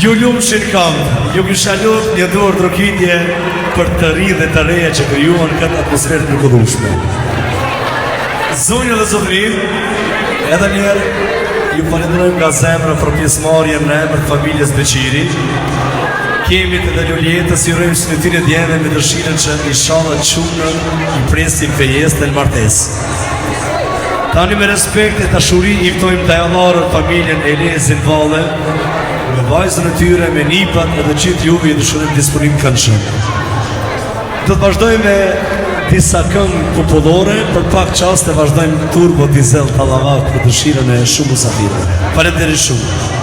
Ju lumë shirkam, ju kisha lumë një dorë trokitje për të ri dhe të reja që krijuan këtë atmosferë të mrekullueshme. Zonja dhe zotërin, edhe njerë ju falenderojmë nga zemra për pjesëmarrjen në emër të familjes Beqiri. Kemi të dhe luljetës, i rojmë së në tyre djeve me dëshirën që inshallah qunën i presim fejesë në martesë. Tani me respekt e tashuri i ftojmë dajallarët familjen Elezin Valle, me vajzën e tyre, me nipat edhe qitë juve i dëshurim disponim këndshëm. Do të vazhdojmë me disa këngë popullore, për pak qaste vazhdojmë turbo dizel tallavat për dëshirën e shumë musafirëve. Faleminderit shumë.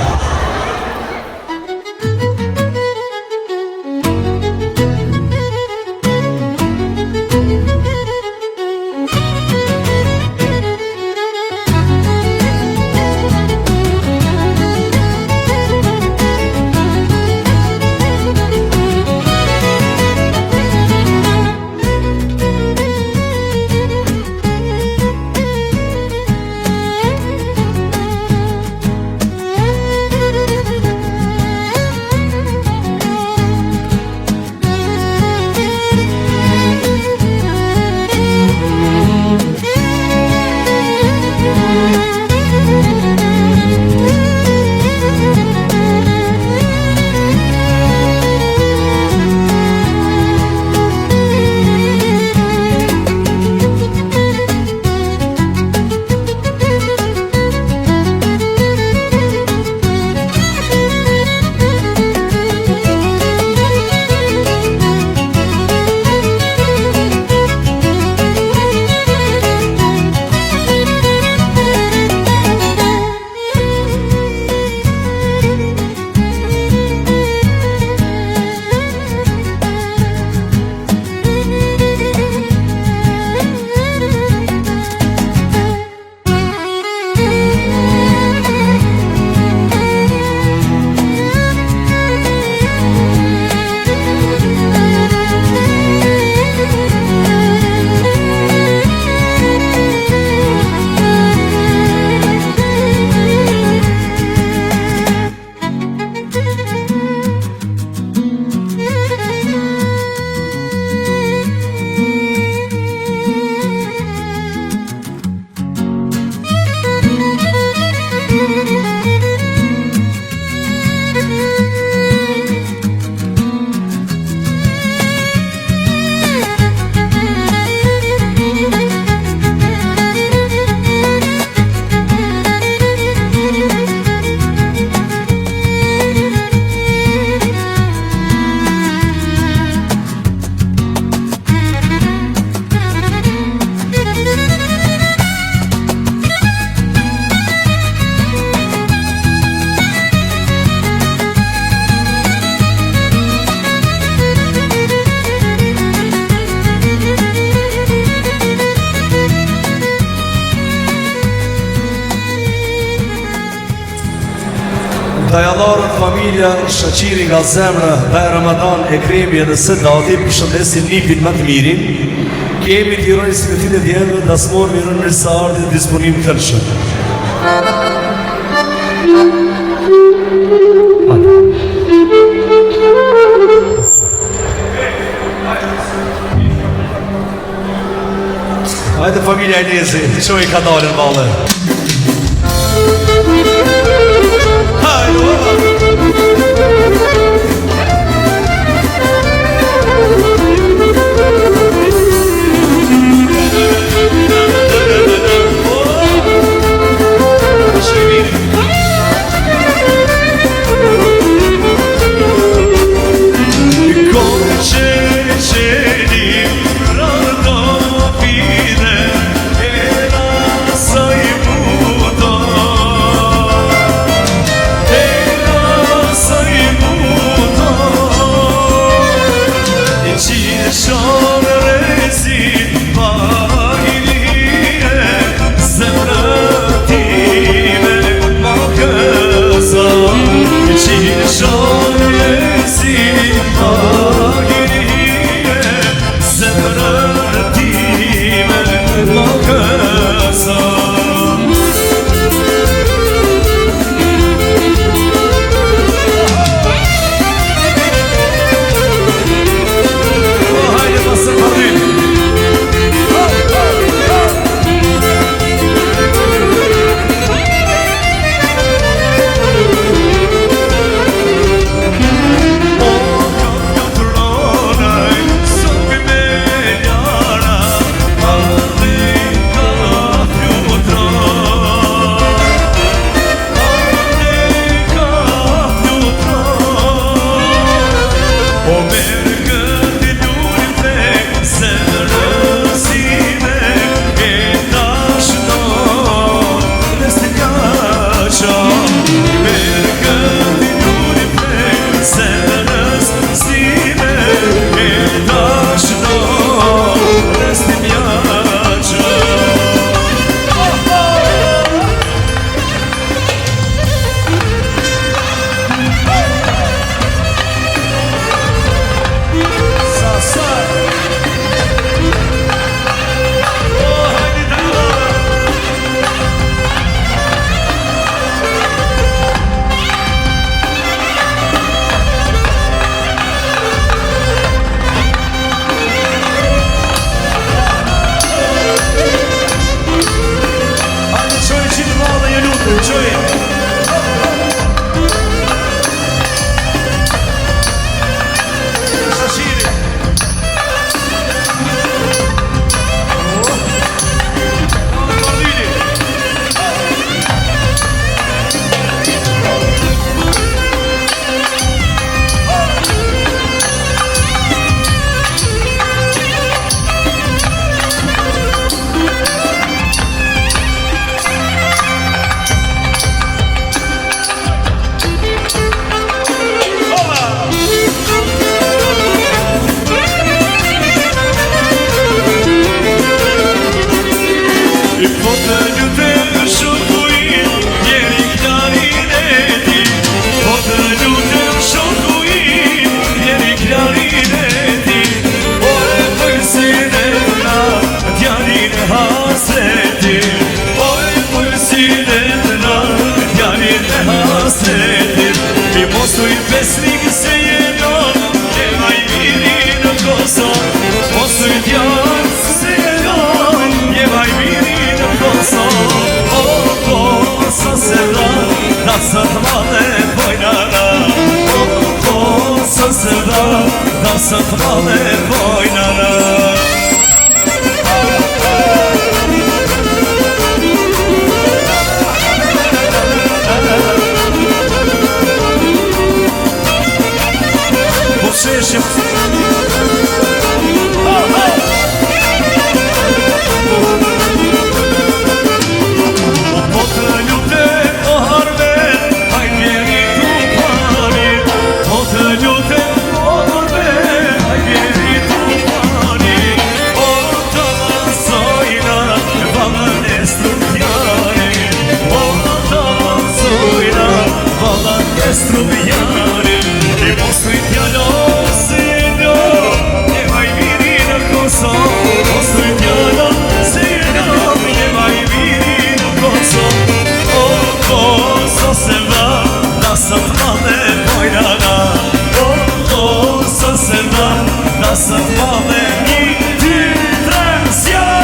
Dajallarët familja Shaqiri nga zemra Baj Ramadan e Kremi edhe Sedati përshëndesin nipin më të mirin. Kemi të irojnë së këtine djeve dasmor më irojnë nërsa ardhë disponim këndshëm. Hajde familja Elezi, që i ka dalën Valle. I mosu I pesnik se jenon, nema I miri në Kosovë. Mosu I djanë se jenon, nema I miri në Kosovë. O Koso se da, da së të male pojnana. O Koso se da, da së të male pojnana. Po të ljute o harve, haj mjeri tu pani. Po të ljute o harve, haj mjeri tu pani. O të lansojna, valën e strupjani. O të lansojna, valën e strupjani. I mosu I pjanosi no, nema I miri në Kosovë. Mosu I pjanosi no, nema I miri në Kosovë. O Koso se da, da së të male pojnana. O Koso se da, da së të male 1, 2, 3, sjavë.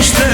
Ishte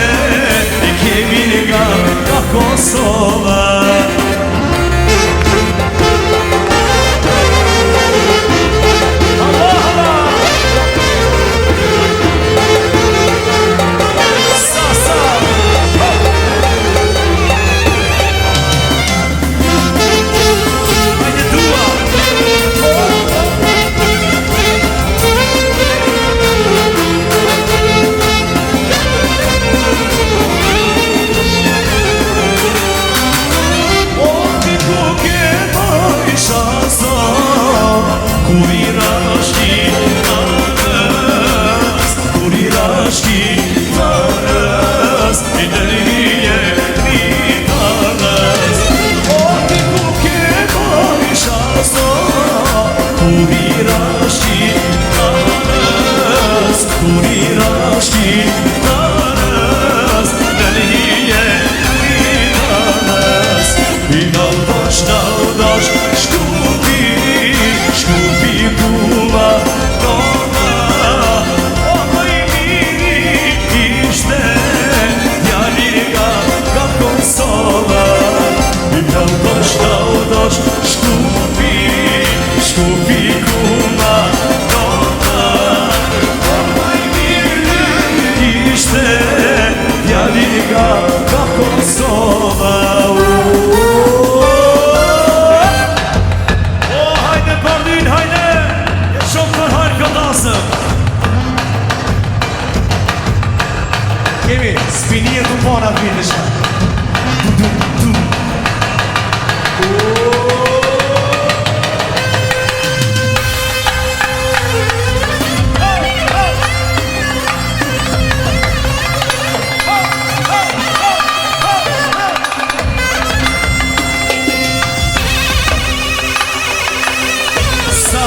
Kemi spinije të pona të vitësha.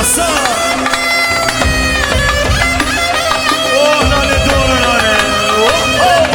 Sa oh, nane dore, nane. Oh, oh.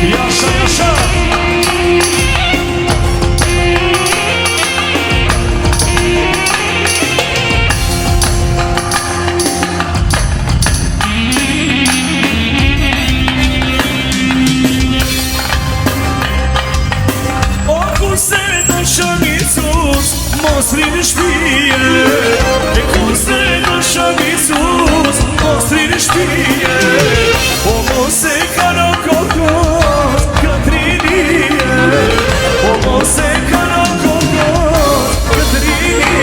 Jasha, jasha. Mos rrinë shpije E kurse në shëm Isus Mos rrinë shpije O mos e ka në kokos Këtrinije O mos e ka në kokos Këtrinije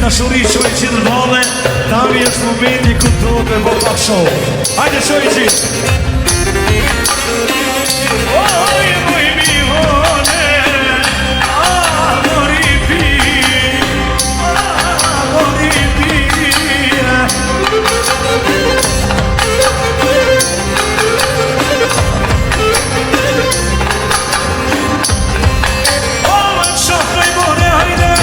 Dashuri qoj qitë vale Tami është momenti ku do të bo pak show Hajde qoj qitë Oj, moj mi hone Mori pi Mori pi O, më qafë i bone, hajde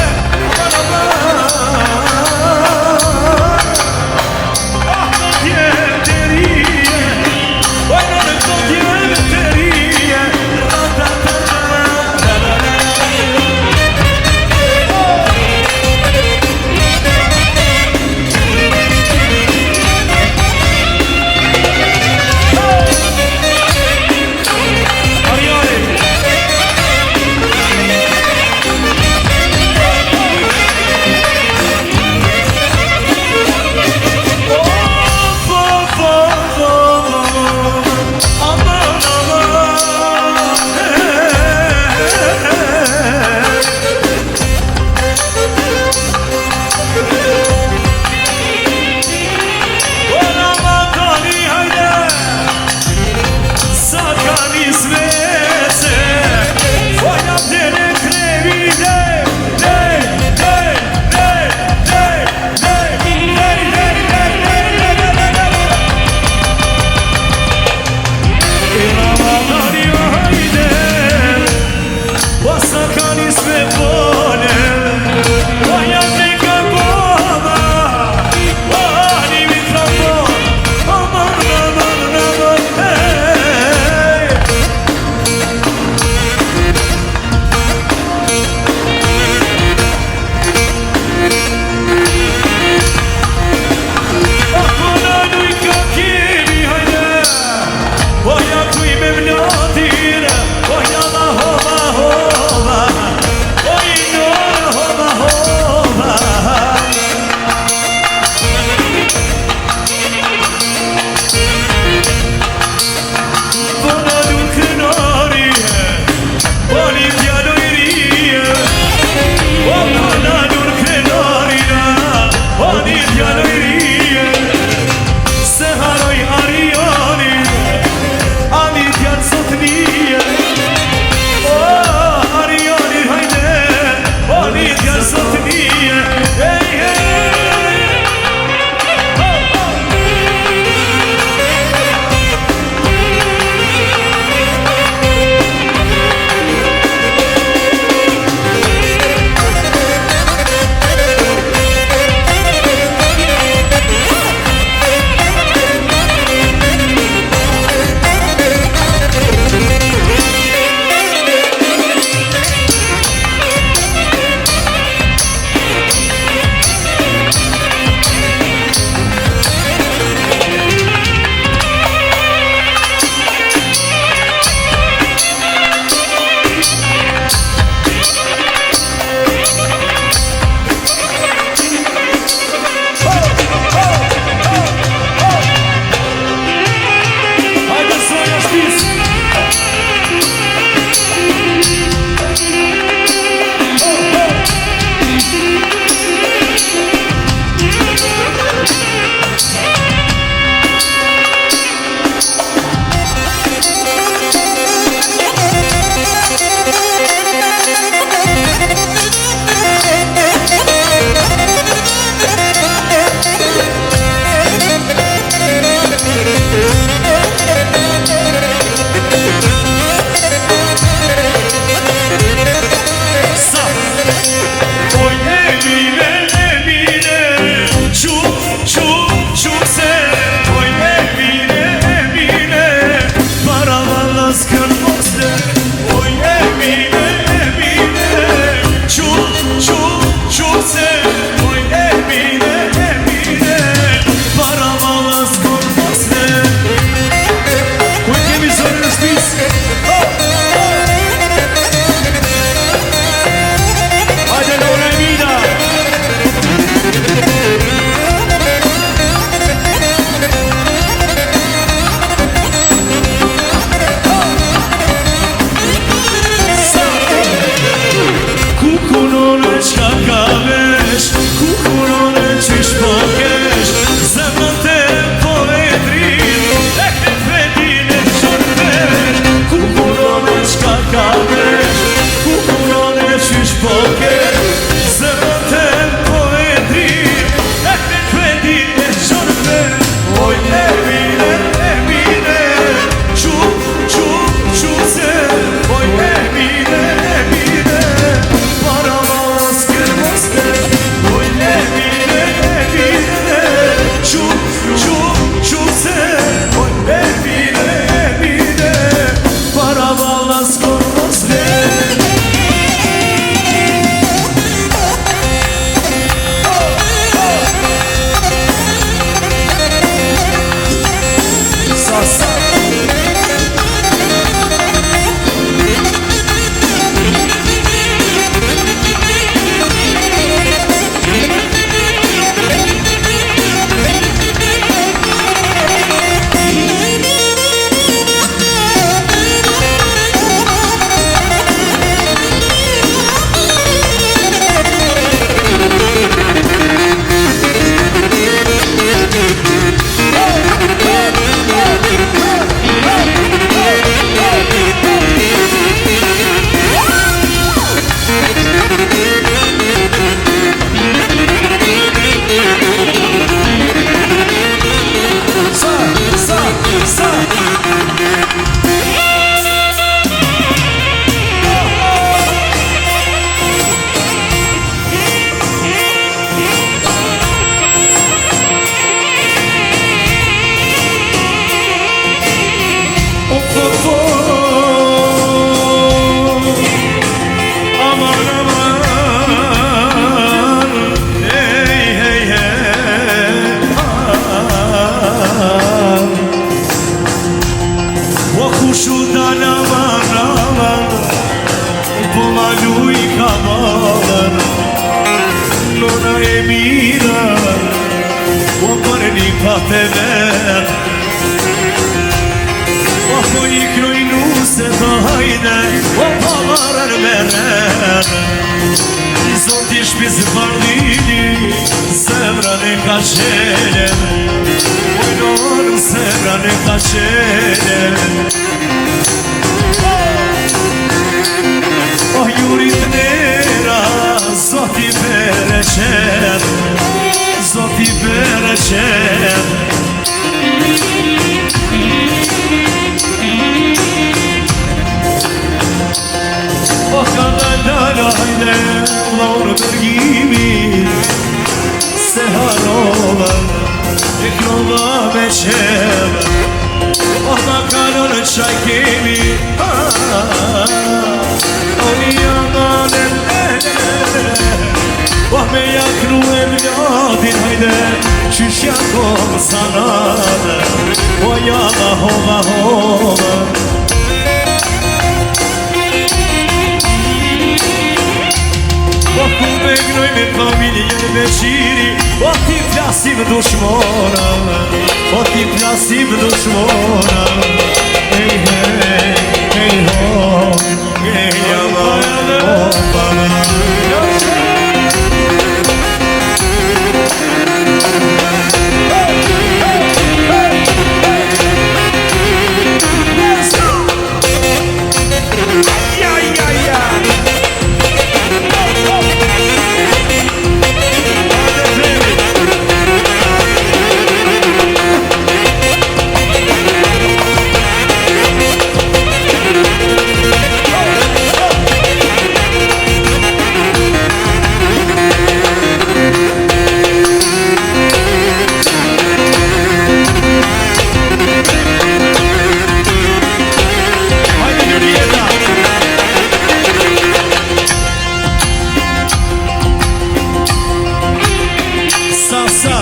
Musa,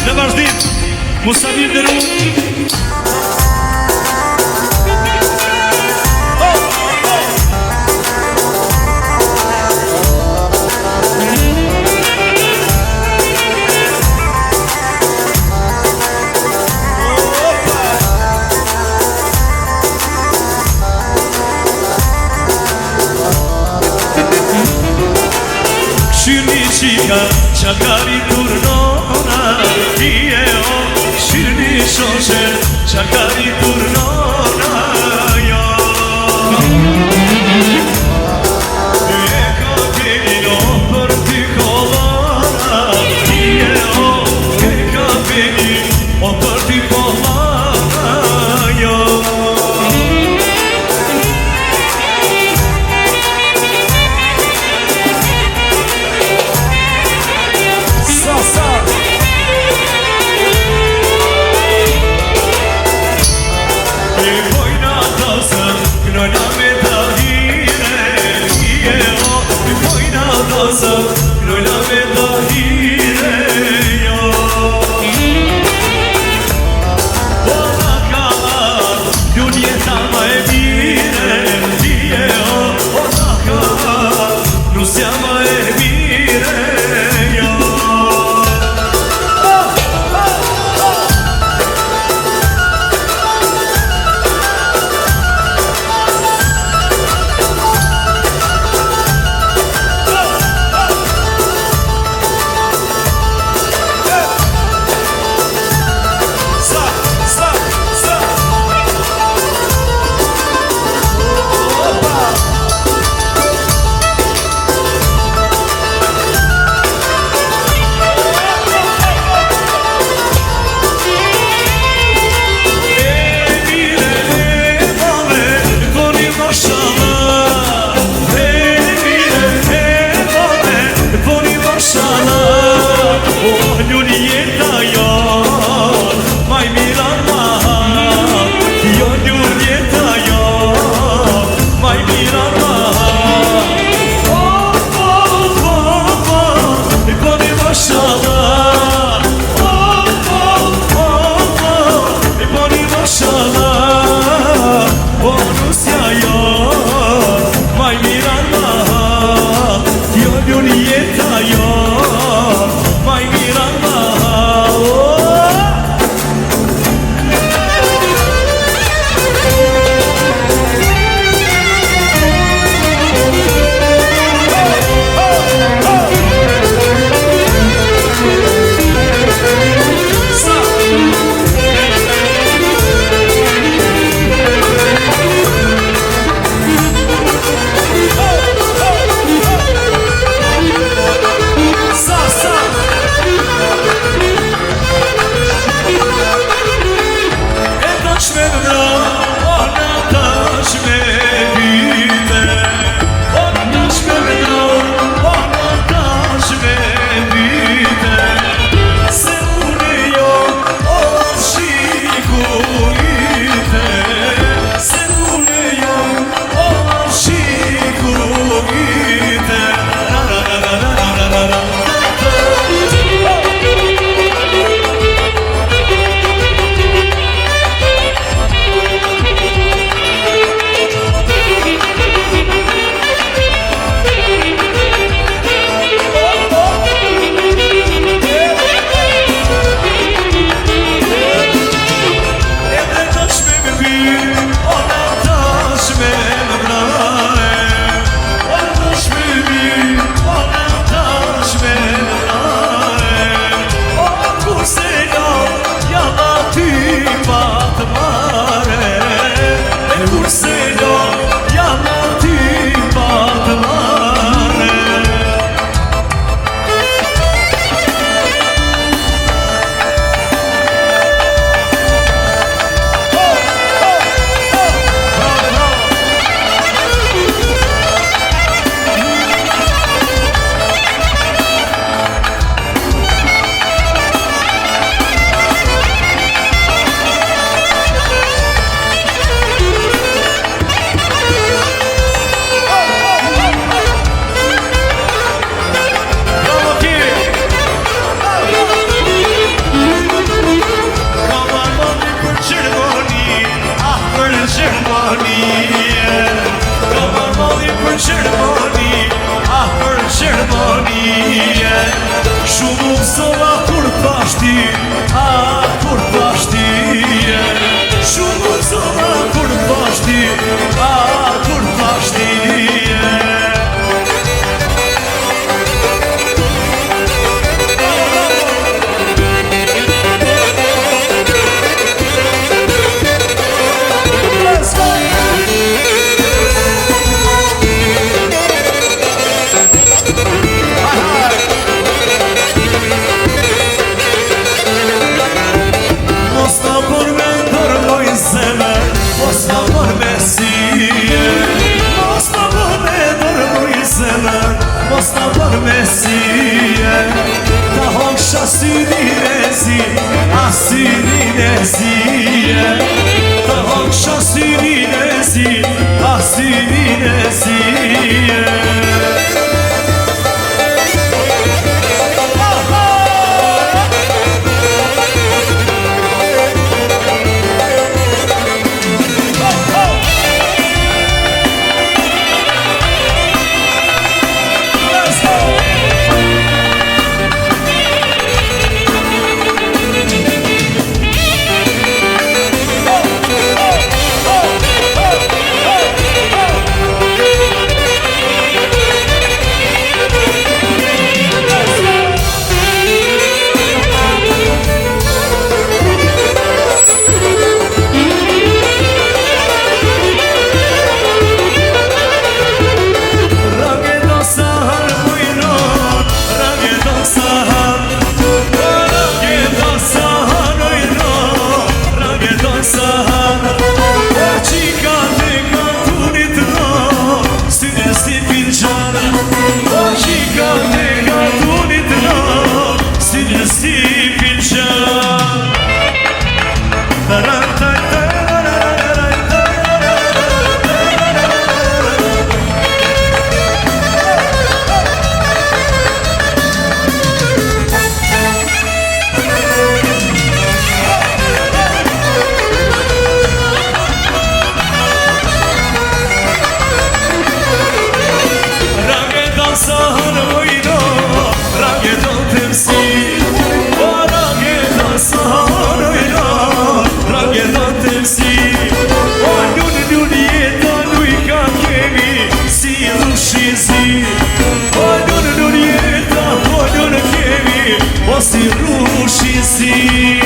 në vazhdim, Musa mirë dhe ru. Qika qakari turnona Ije o shirni shoshe Qakari turnona ja E ka venino për ty kolona Ije o e ka venino për ty kolona ja Sa zije Të hoksha syrin e zi Ah syrin e zije Si ruši si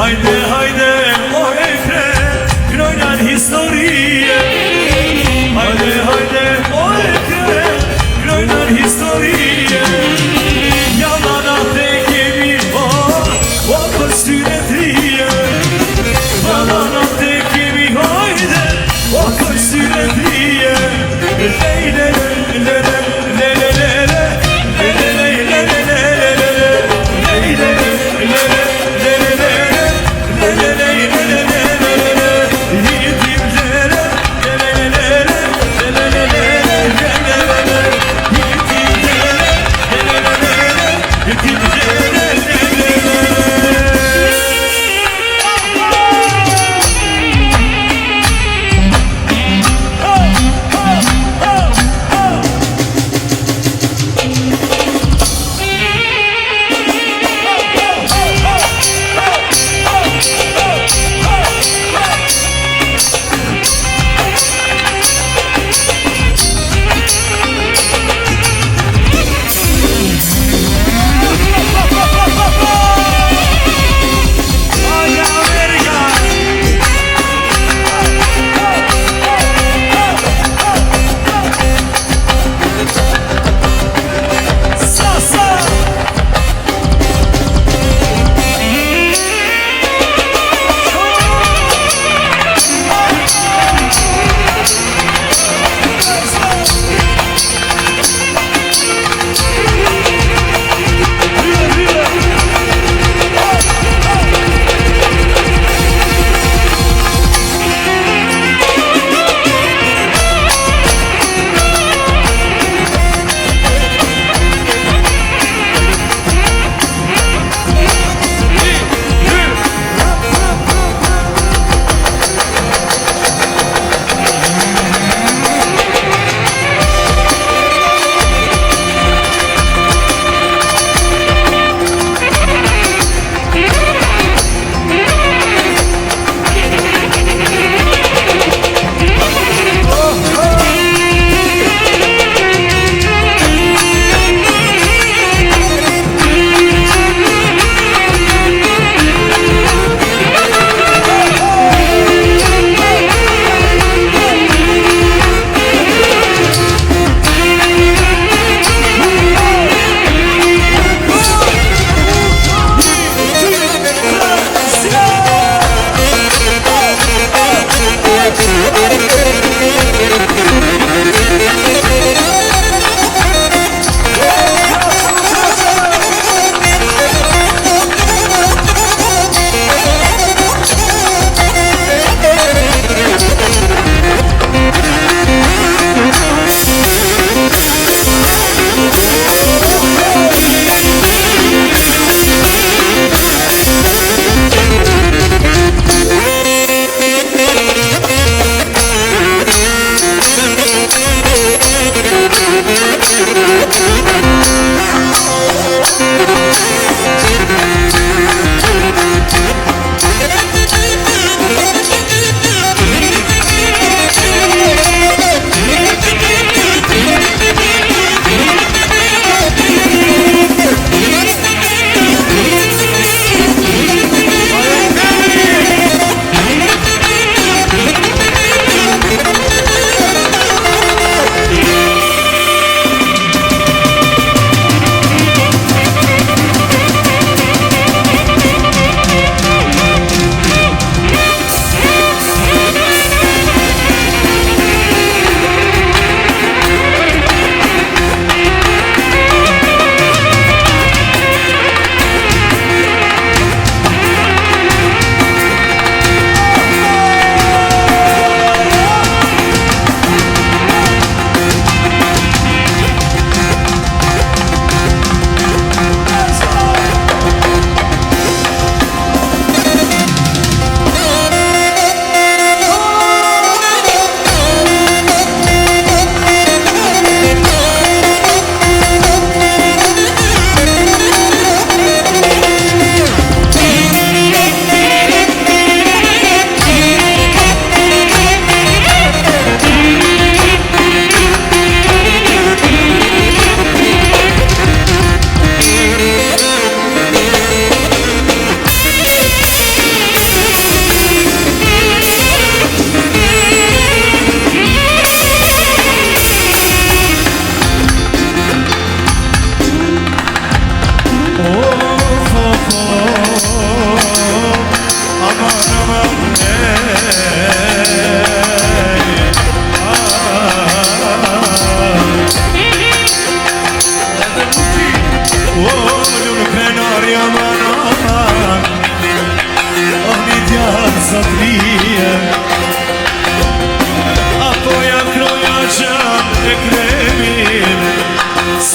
Haydi haydi o ekran Grönan historie Haydi haydi o ekran Grönan historie Yalan ahteki bir var Vakı sürekliye Yalan ahteki bir haydi Vakı sürekliye Leyle leyle leyle leyle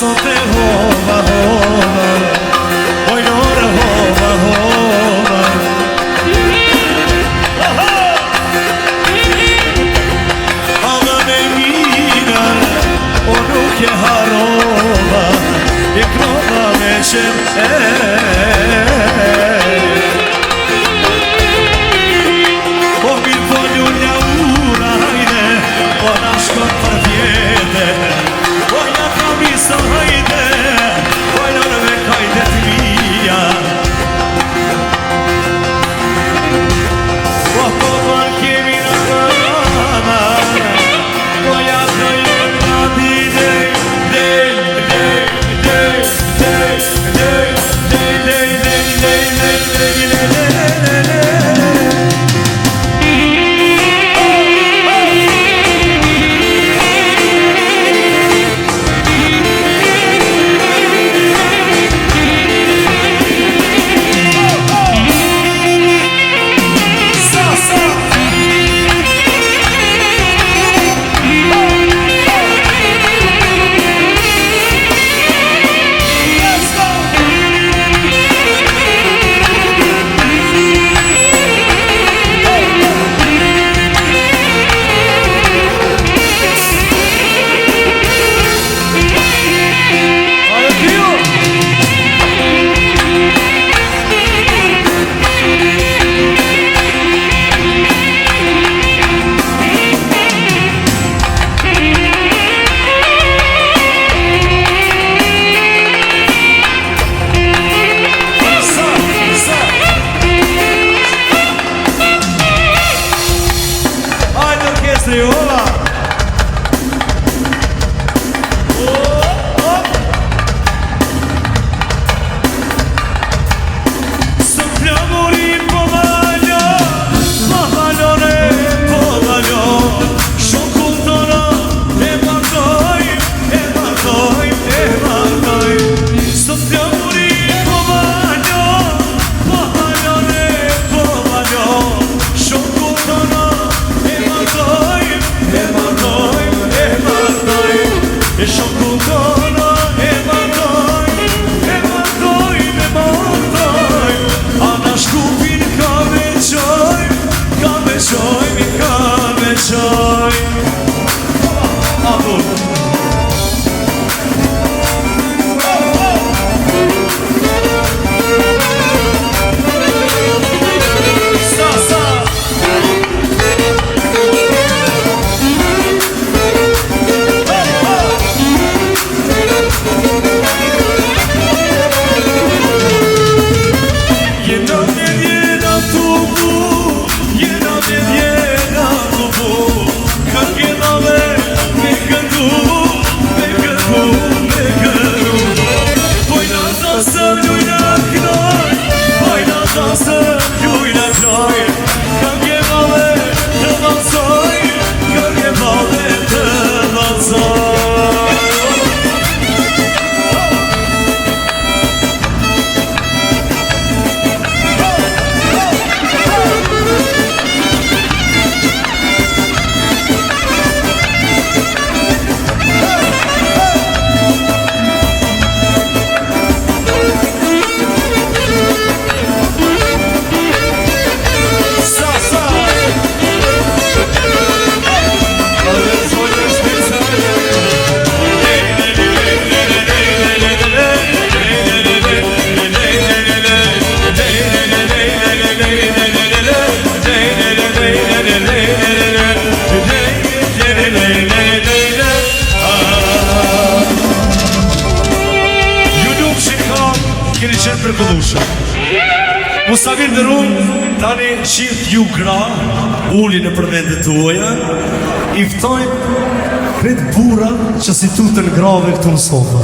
sot e hova, hova, oj nore hova, hova. Ama me mira, o nuk e harova, e krova me qem po mirë po ljulja ura, hajde, po na shkon për vjete, po ja kamisa, hajde, po lorve hajde t'mija. Po man kemi në mama, po ja dojnë nga bidej, Musafir dhe rumë, tani qift ju gra, uli në përvendet të uaja, iftojnë kretë bura që si tutën grave këtu në sofa.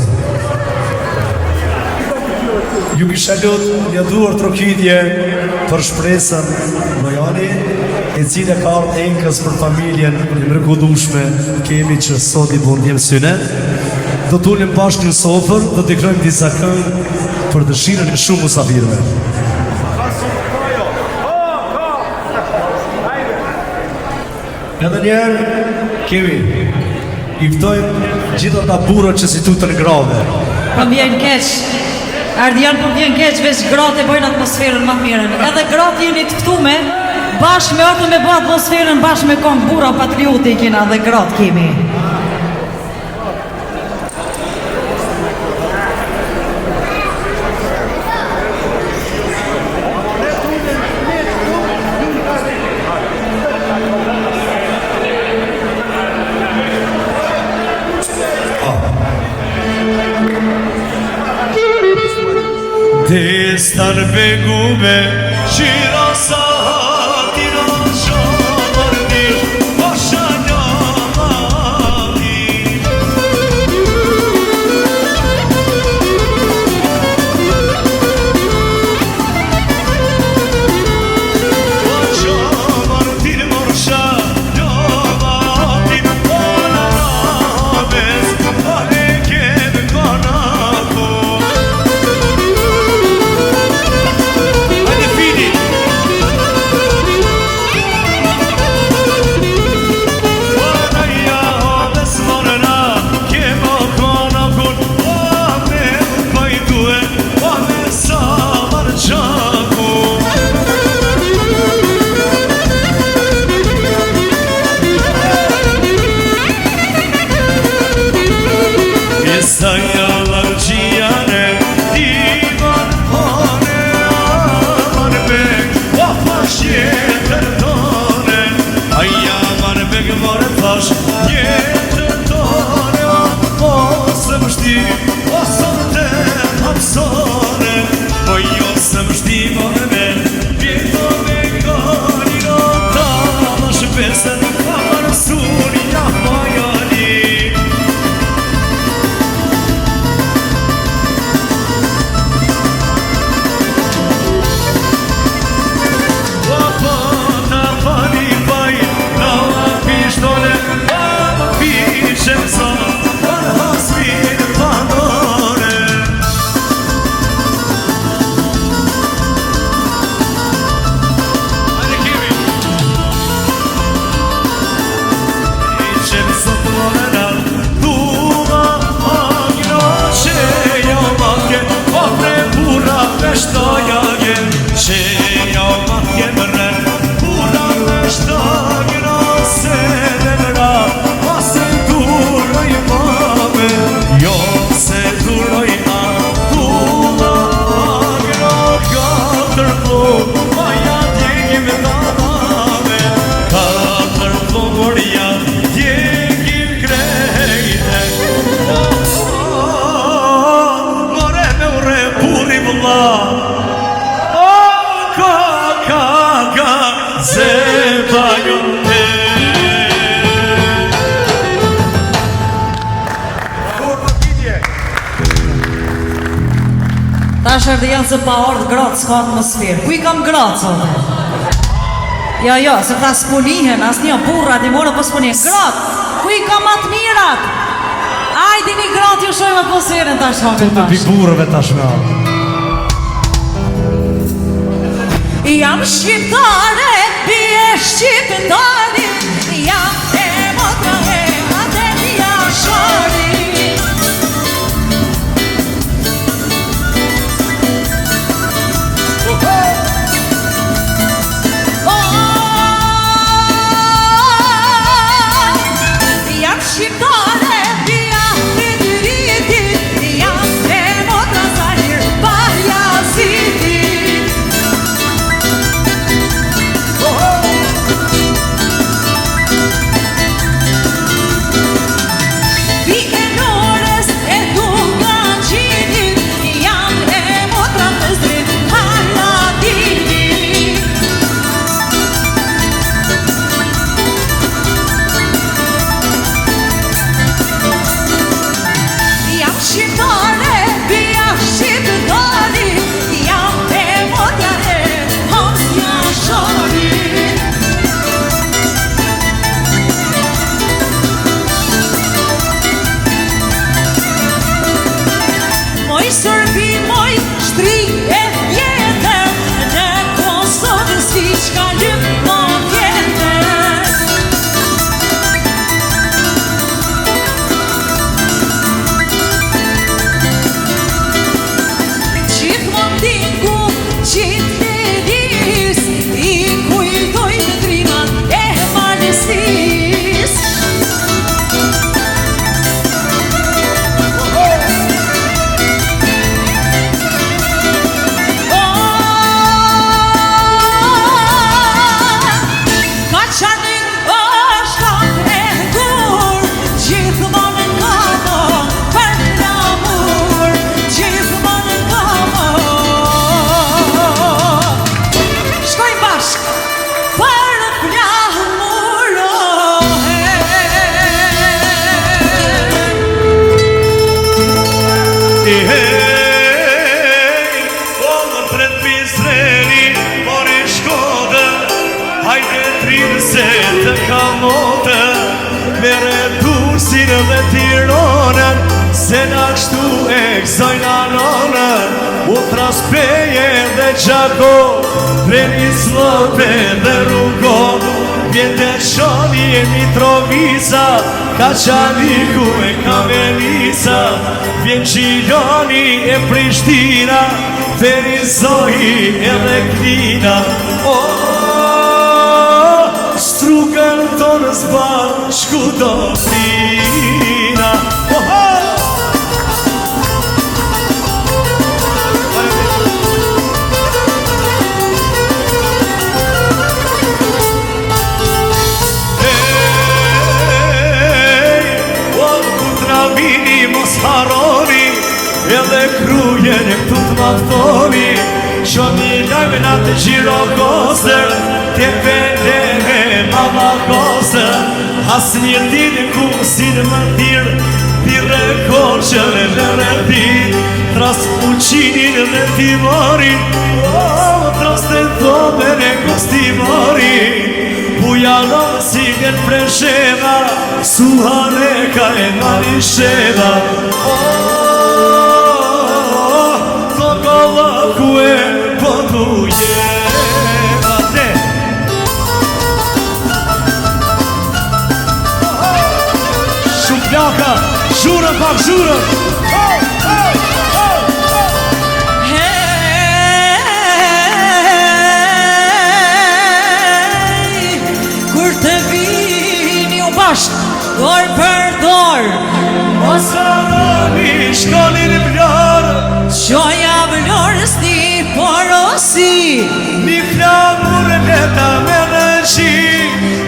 Ju kisha lot një duar trokitje për shpresën Lojani, e cile ka ardhë enkës për familjen e mrekullueshme kemi që sot i bundjem syne. Do t'ulim bashkë në sofër, do t'i krojmë disa këngë për dëshirën e shumë musafirëve. Edhe njerë, kemi, i ftojmë gjithë ata burrat që si tutën grave. Po vjen keq. Ardian po vjen keq, veç gratë e bojnë atmosferën më mirën. Edhe gratë jeni të ftume, bashkë me ato me bë atmosferën, bashkë me këngë burra patriote kena dhe gratë kemi. Destar begube Shira satira shamardi Oshanyamadi Oshamardi Morshanyamadi Ola rabes Aleket kanako Sayalar ciyane divan hane aman bek Vafaş yeter tane Ay aman bek var taş yeter tane O sëmështi o sante hapsane Oy o sëmështi mone Vjeto me kanino Ta më shpesen Amar suri ja majani Tash erdhe janë se pa ardhë gratë s'ka atmosferë. Ku I kam gratë, sote? Jo, se ta s'punihen, as një burrat I morë po s'punihen. Gratë, ku I kam atë mirat? Ajdi një gratë ju shojmë atmosferën tash hongë tash. Të pi burrëve tash me atë. Jam shqiptare, bie shqiptari, jam e motra e Adelia Shari. Jam shqiptare, bia të dyriti, jam e motra Zahir Bajaziti. mere Durësin dhe Tironën, se na kështu e kësojnë anonën. U traspeje dhe Gjako, Vreni Zlote dhe Rugo, Vjete Qoni e Mitrovica, Kaçaniku e Kamenica, Vjen Gjiloni e Prishtina, Ferizoi e Reklina. Strugën tonë zbar, shkudo fina. Mos haroni, edhe krujen e këtu të maftoni. Qoni lajme nga të gjiro kosër, tje pendere mama kosër. As një ditë ku si në më tirë, tire koqën e në rëpit. Tras uqinin dhe timorin, tras të thoben e kostimorin. Pujanon si gën Presheva, Suhareka e Marisheva. To kollaku e Podujeva. Shumë plaka, zhurën pak zhurën. Dorë për dorë, mos haroni shkollin e vlorë, qoja vlorës një porosi, një flamur e leta me rëqi.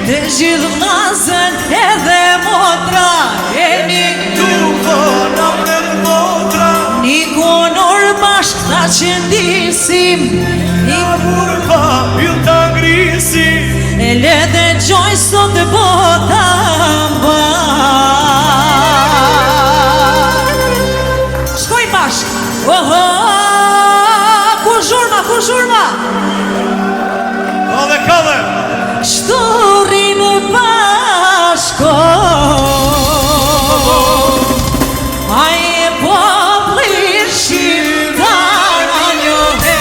Të gjithë vllazën edhe motra, e një tufona me motra, një konor bashkë ta qëndisim, një burpa ju ta ngrisim. E le dhe gjoj sot të bota mbar. Shkoj bashk. Oho, ku zhurma, ku zhurma. Kale, kale. Shturin bashko, aje popli shqiptar a njohe.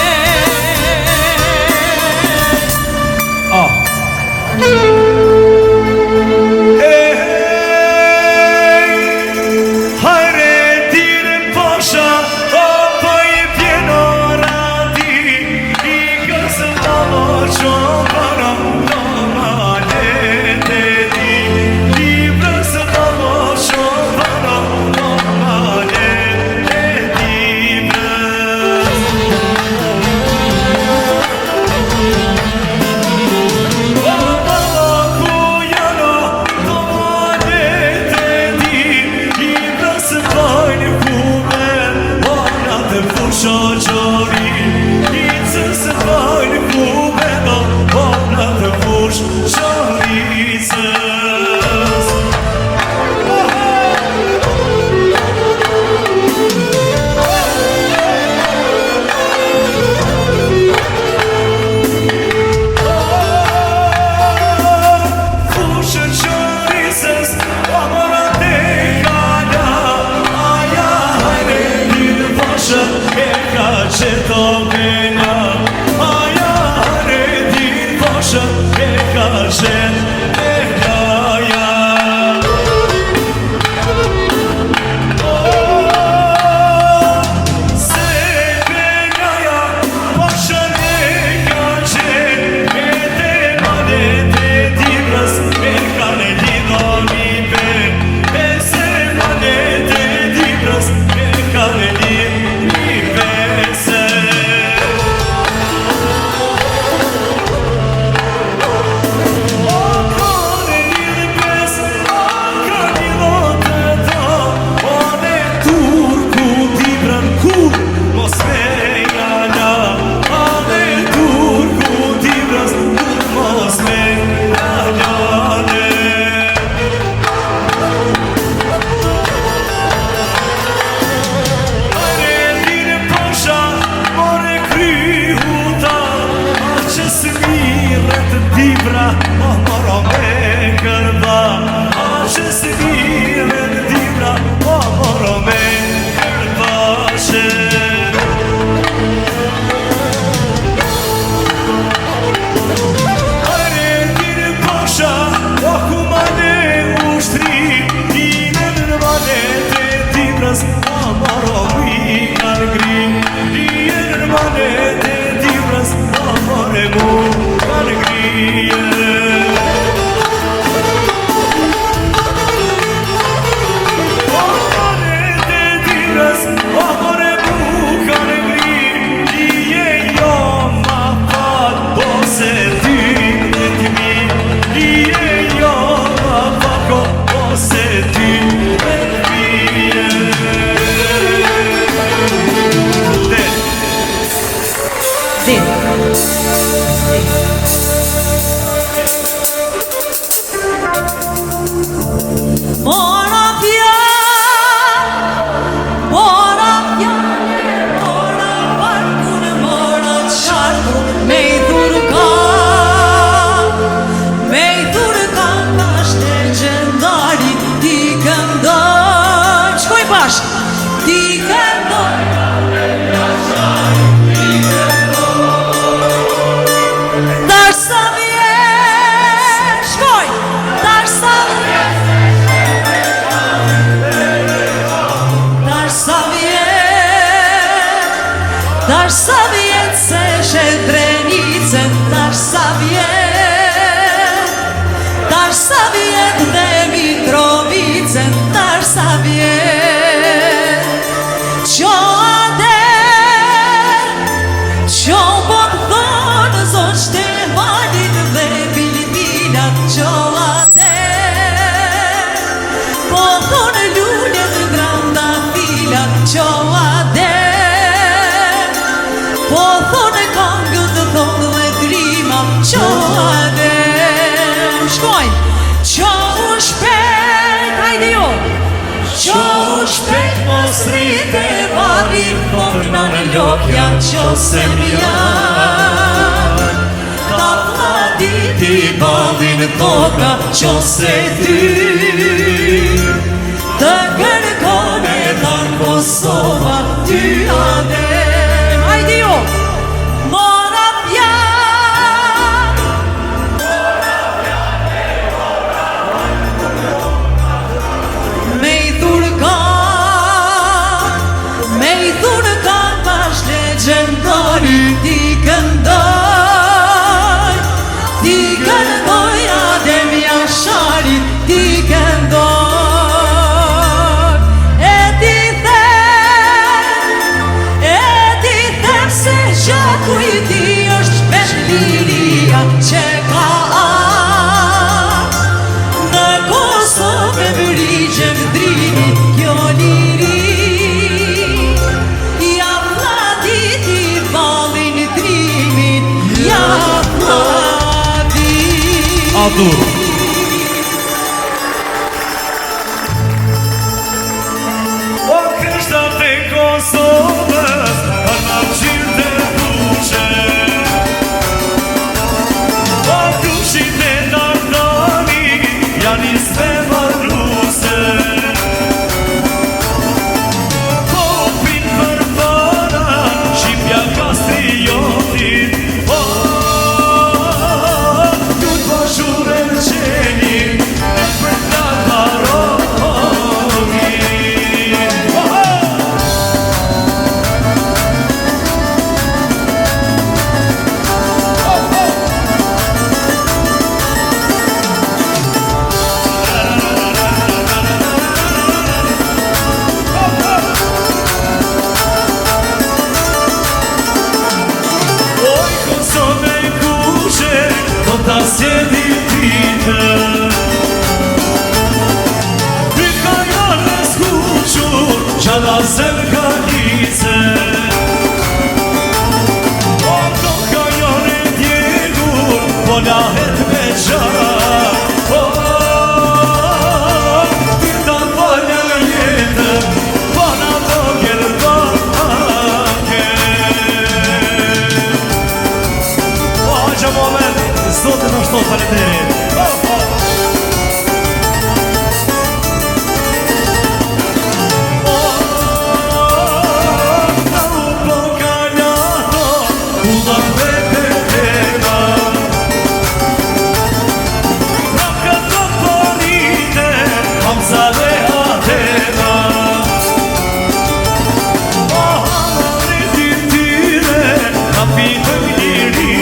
Tash sa vjet se Shedrenicën, tash sa vjet, tash sa vjet dhe Mitrovicën, tash sa vjet. Qo ade, qo po të thonë zon Shtefanin dhe Bilbilat, qo ade, po thonë lullet granda filat, qo ade, po thonë kangët të thonë dhe drima, qo ade. Shkojnë, qo shpejt, hajde jo. Qo shpejt mos rrite varri, forna në lokja qo se mjanë. Ta vladiti balin toka qo se ty, të kërkone tanë Kosova ty adem. Hajde jo, ti këndoj, ti këndoj Adem Jashari, ti këndoj. E ti them se gjaku i ti është veç liria që ka në Kosovë vërigje vdrimi kjo liri. Adur. O kështat e Kosovës, kanë qirë të duqe. O kushit e Nardani, janë i sve marruse. Kopin për fara, Shqipja kastriotit. Ta sjedi pite, Pika janë në skuqur, Gjada zemka kice. O toka janë e djegur, Po lahet me gjatë. Ti ta falë jetën, Bana vogel bake. O haqë moment, Zotë në shtot faleminderit. Në u po kaljato, U dhe vete tema. Në këtë porite, Hamza dhe Atena. O hamari ti tire, Në pitë njëri.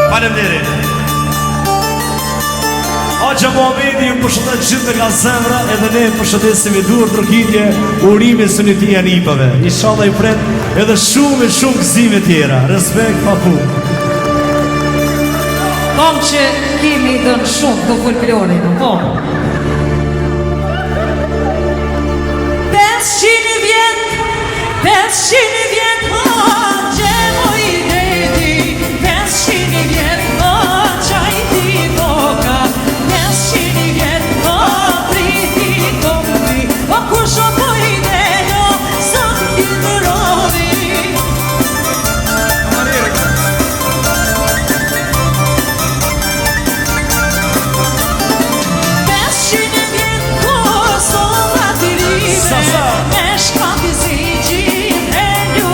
Faleminderit. Hoxha Muhamedi ju përshëndet gjithë nga zemra, edhe ne përshëndesim i dur ndërhidhje urimin së Sunetia Nipave. Inshallah i pret edhe shumë gëzime tjera. Respekt pa punë. Kom që kemi dënë shumë të folklorin, po. 500 vjet, 500 vjet, gjemo i deti, 500 vjet, qaj ti toka, 500 vjet, priti kombi, kur shopo i delo, sa ti të rovi. Kosova të rive, me shkati si gjithë e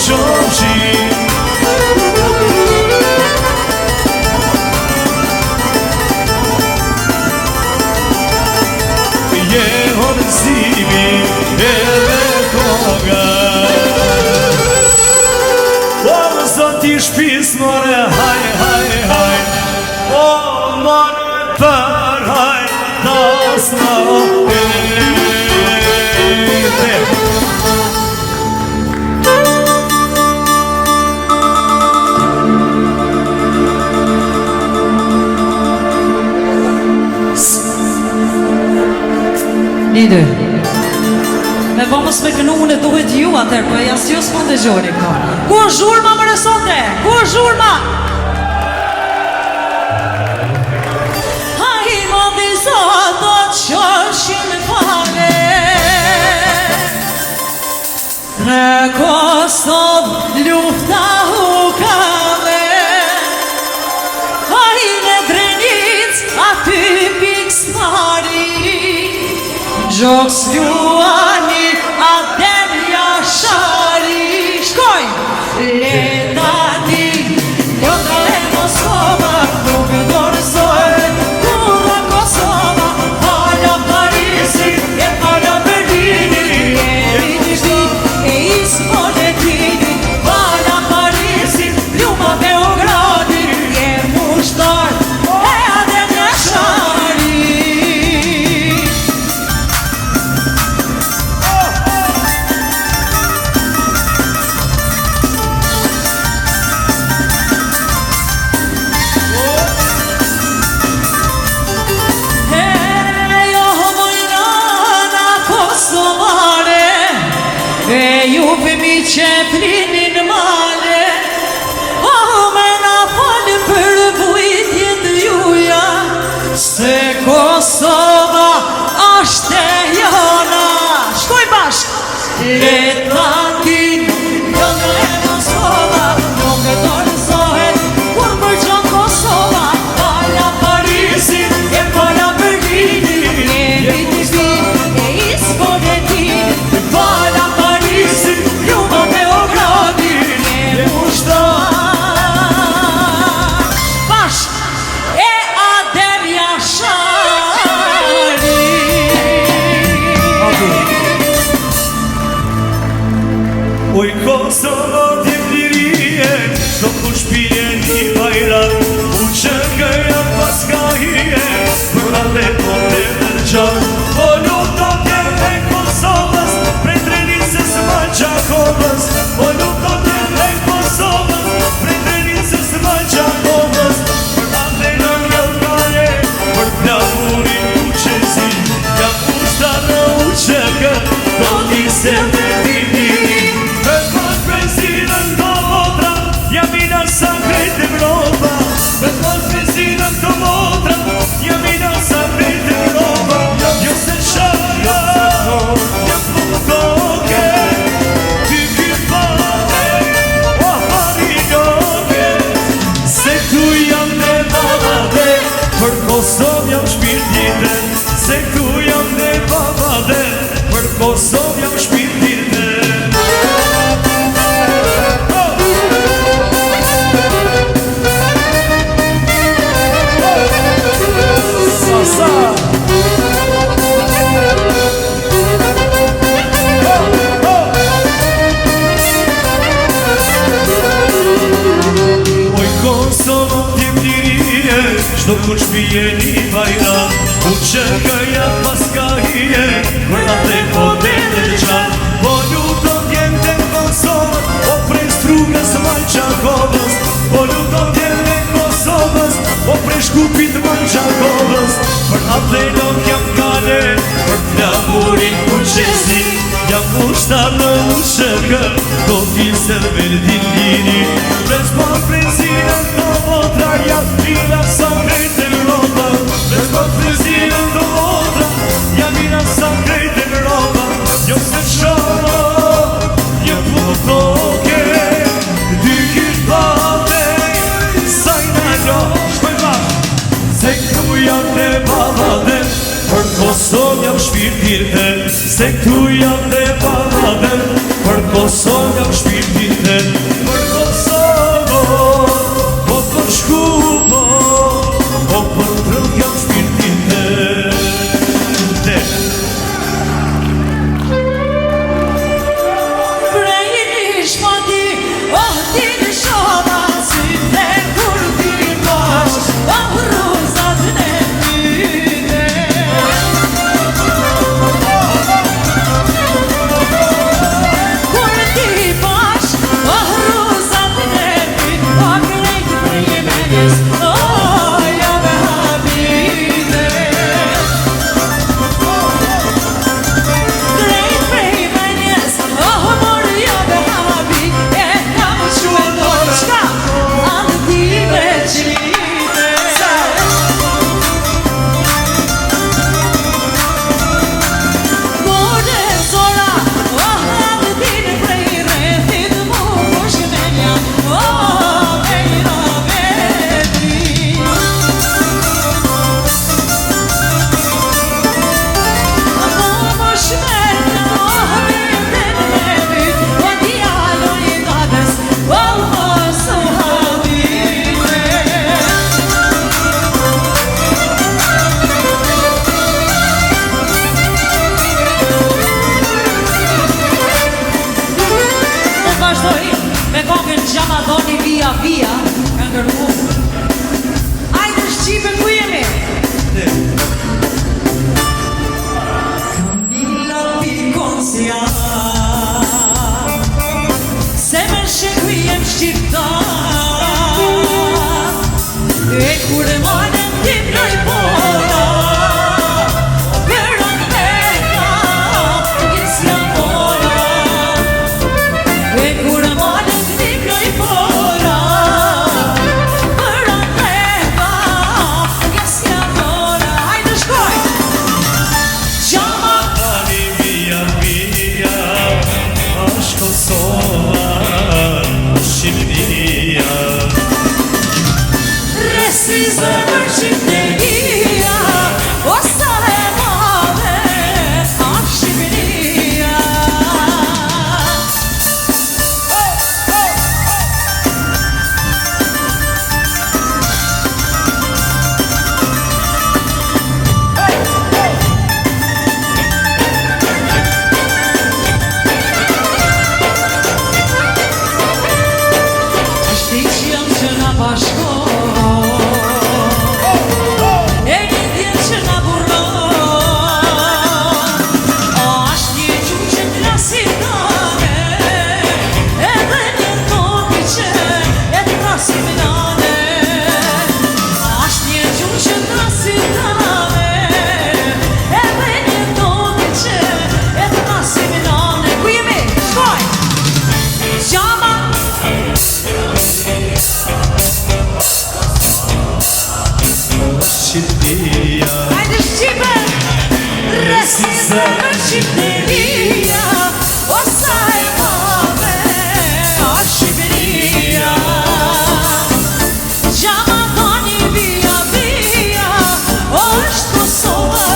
qofshi Je horzimi edhe koga O zot I shpis more haj haj haj O more për haj Das na Një dy. Me vëmës me kënu unë e duhet ju atër, për jas ju s'mon të gjoni ka. Ku është zhurma më rësote? Ku është zhurma? Ha I më vizat do të qëshin fare Në Kosov lufta hukave Ha I në Drenic aty piks pari Gjokës luani adem jashari Shkoj! Leta ti, ljotra e Moskova Nuk dorëzoj, kura Kosova Hala Parisi, e hala Berlini E Ritishti, e Ispoletini Hala Parisi, Ljuma Beogradi E mushtar, e adem jashari që prinin male O me na falë për vujtjet juja Se Kosova ashte jona Shkoj bashk! Leta tin, jona e Moskova Nuk e dorëzohet kur për qon Kosova Hala Parisi, e hala Berlini E Ritishti, e Ispoletini Hala Parisi, Ljuma Beogradi E mushtar Bashk! E adem jashari Oj Kosovo djevlirije Do ku shpije një bajrak U që këja paska hije Për atë po të nërgjan O lukto tjeve Kosovës Pre Drenicës Malqakovës O lukto tjeve Kosovës Pre Drenicës Malqakovës Për atë në njëllkare Për plavurin uqezi Jam ushta në uqëgë Do njëse me dinini Kosov jam shpirtiten Se këtu jam dhe babade Për Kosov jam shpirtiten Sa Oj Kosovo t'jemlirije Shdo kur shpije një bajra U që këja paska hije Për atë po të nërgjan Po luton t'jente Kosovës O prej strugës Malqakovës Po luton t'jente Kosovës O prej shkupit Malqakovës Për atë nuk jam kale Për flamurin uqezi Jam ushtar në ushëgë Do t'ilse verdin lini Bez po prezinën do motra Jam ila sa krejt Europa Bez po prezinën do motra Jam ila sa krejt Europa Jo se shono Një putoke Dy kishpate Sajna jo Shkoj bashk Se këtu jam dhe babade Për Kosov jam shpirtirte Se këtu jam dhe babade Për Kosov jam shpirtirte shqipnia. Hajde Shqipe! Resi zemër Shqipëria, o sa e madhe është Shqipëria. Gjama dhoni via via, është Kosova,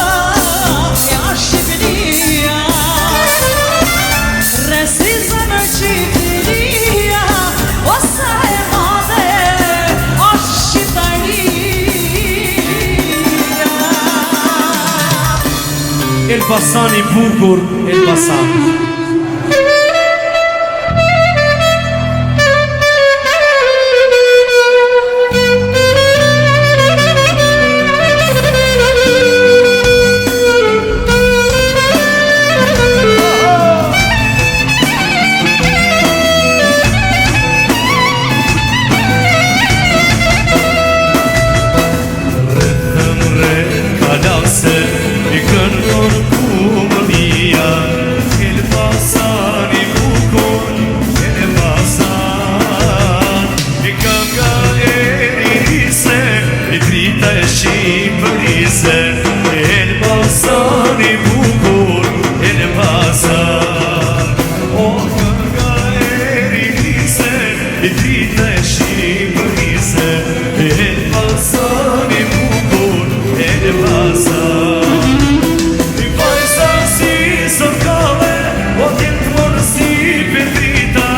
ja Shqipëria. Resi zemër Shqipëria, o sa e madhe është Shqipëria. Elbasan i bukur, Elbasan. Kalase i këndon kumëlia, Elbasan i bukur, Elbasan. I kënga e ririse, i drita e Shqipërise, Elbasan i bukur, Elbasan. O kënga e ririse, i drita e Shqipërise, Elbasan i bukur, Elbasan. I vajza si sërkale, o tjetë morë si Petrita,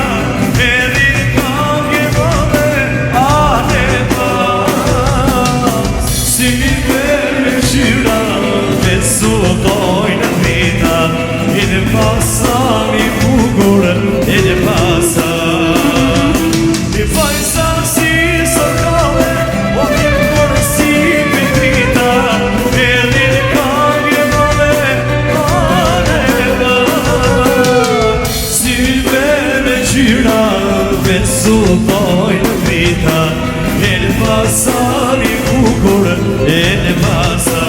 edhe këngë vëlle, Elbas. Si me qyra, me sudojnë vita, Elbasan i bukur, Elbasan. I vajza si sërkale, o tjetë morë si Petrita, edhe këngë vëlle, Elbas. Si me qyra, me sudojnë vita, Elbasan i bukur, Elbasan.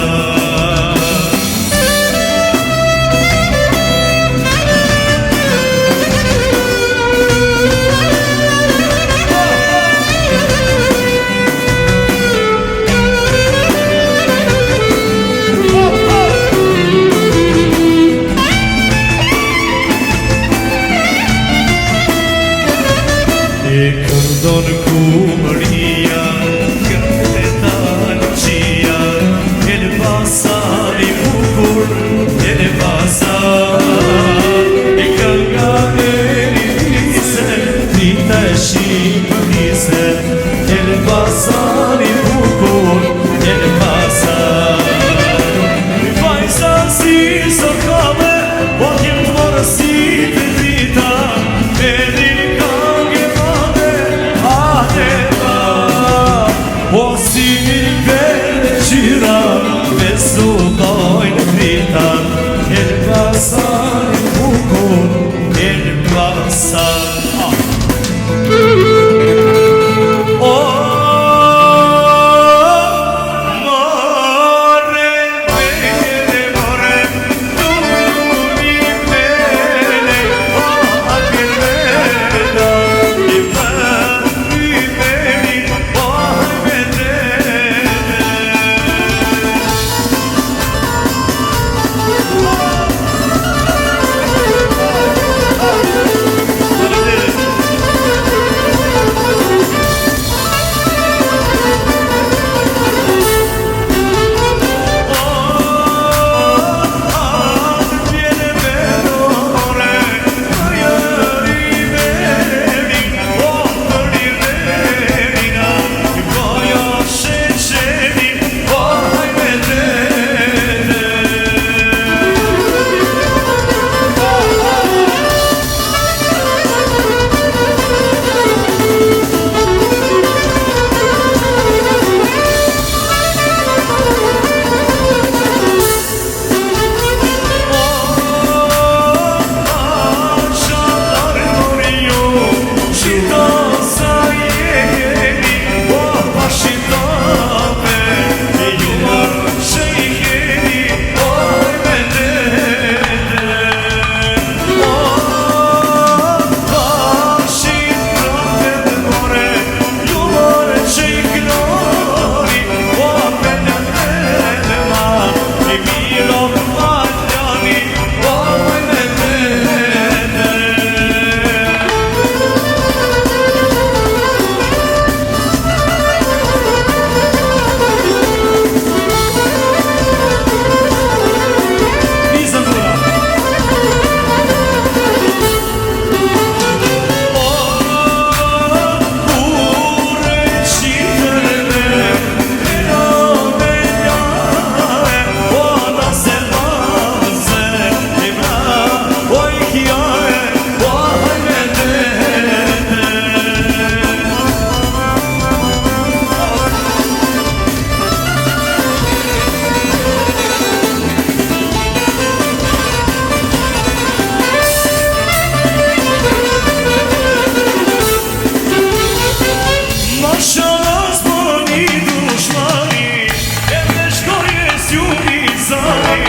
s'ju i zari